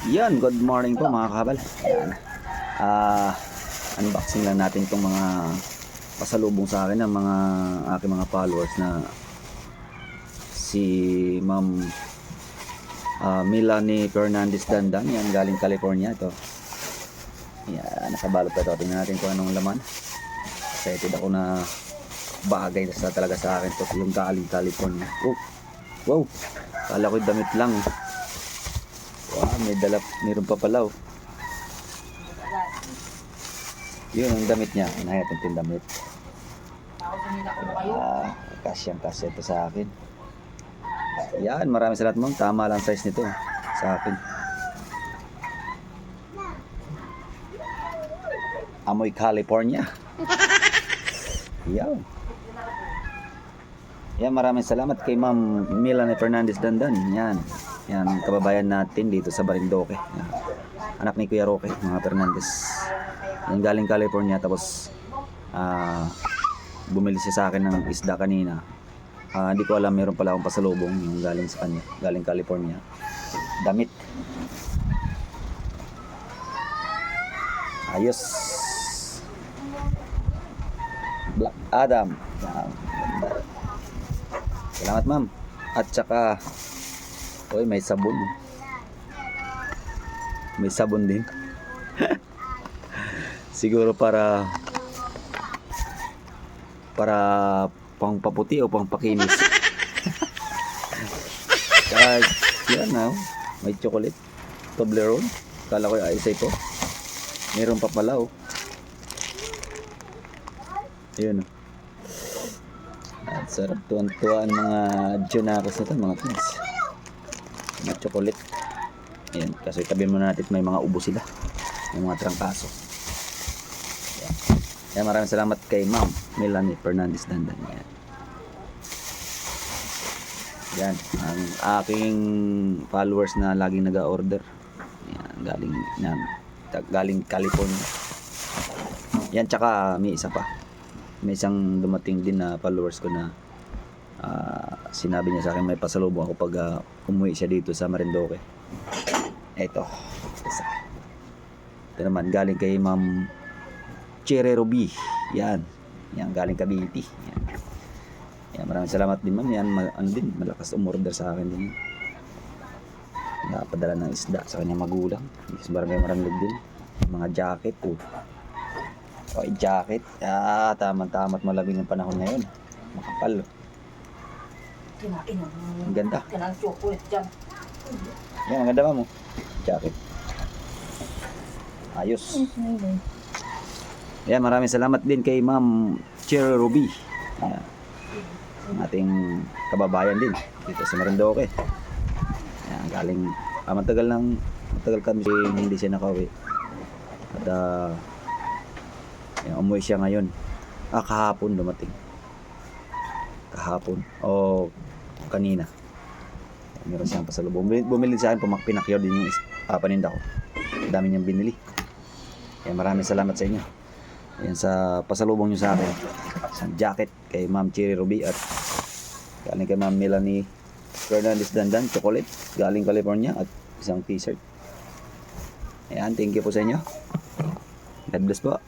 Yan, good morning po mga kabal. Yan. Unboxing lang natin itong mga pasalubong sa akin ng mga aking mga followers na si Ma'am Melanie Fernandez Dandan. Yan, galing California ito. Yan, nakabalot pa ito. Tingnan natin kung anong laman. Excited ako na bagay na talaga sa akin ito. Yung galing California. Oh, wow, kala ko damit lang. Wow, mayroon pa pala oh. Yun ang damit niya. Inayat yung damit. Kasyang-kasya ito sa akin. Yan, maraming salamat mo. Tama lang size nito sa akin. Amoy California. Yan. Yan, maraming salamat kay Ma'am Melanie Fernandez Dandan. Yan. Yan, kababayan natin dito sa Marindoque. Yan. Anak ni Kuya Roque, mga Fernandez. Yan, galing California. Tapos bumili siya sa akin ng isda kanina. Hindi ko alam, meron pala akong pasalubong yung galing sa kanya, galing California. Damit. Ayos. Black Adam. Yan. Salamat ma'am. At saka oy, may sabon. May sabon din. Siguro para pang paputi o pang pakinis. Saka yan na, may chocolate Toblerone. Kala ko ay isa ito. Meron pa pala oh. Ayun oh. At sarap, tuwan-tuwa ang mga Junakos na ito, mga kids. Mga chocolate. Ayan, kasi tabi mo natin may mga ubo sila. May mga trangkaso. Ayan. Ayan, maraming salamat kay Ma'am Melanie Fernandez Dandan. Ayan. Yan, ang aking followers na laging nag-order. Ayan, galing California. Yan, tsaka may isa pa. May isang dumating din na followers ko na sinabi niya sa akin may pasalubong ako pag umuwi siya dito sa Marindoque. Ito isa. Ito naman galing kay Ma'am Cherry Ruby. Yan galing Cavite. Yan, maraming salamat din ma'am. Yan, malakas umorder sa akin din. Napadala ng isda sa kanyang magulang. Maraming din mga jacket oh. O, jacket. Tama-tama at malabing ang panahon ngayon. Makapal. Ang ganda. Yan, ang ganda mo. Jacket. Ayos. Yan, maraming salamat din kay Ma'am Cherry Ruby. Yan. Ating kababayan din dito sa Marindoque. Yan, galing. Matagal kami hindi siya nakauwi. At umuwi siya ngayon. Kahapon dumating. Kahapon. O kanina. Meron siyang pasalubong. Bumili sa akin, pinakyaw din yung paninda ko. Dami niyang binili. Kaya maraming salamat sa inyo. Yan sa pasalubong niyo sa akin. Isang jacket kay Ma'am Cherry Ruby at galing kay Ma'am Melanie Fernandez Dandan, chocolate galing California at isang t-shirt. Ayan, thank you po sa inyo. God bless po.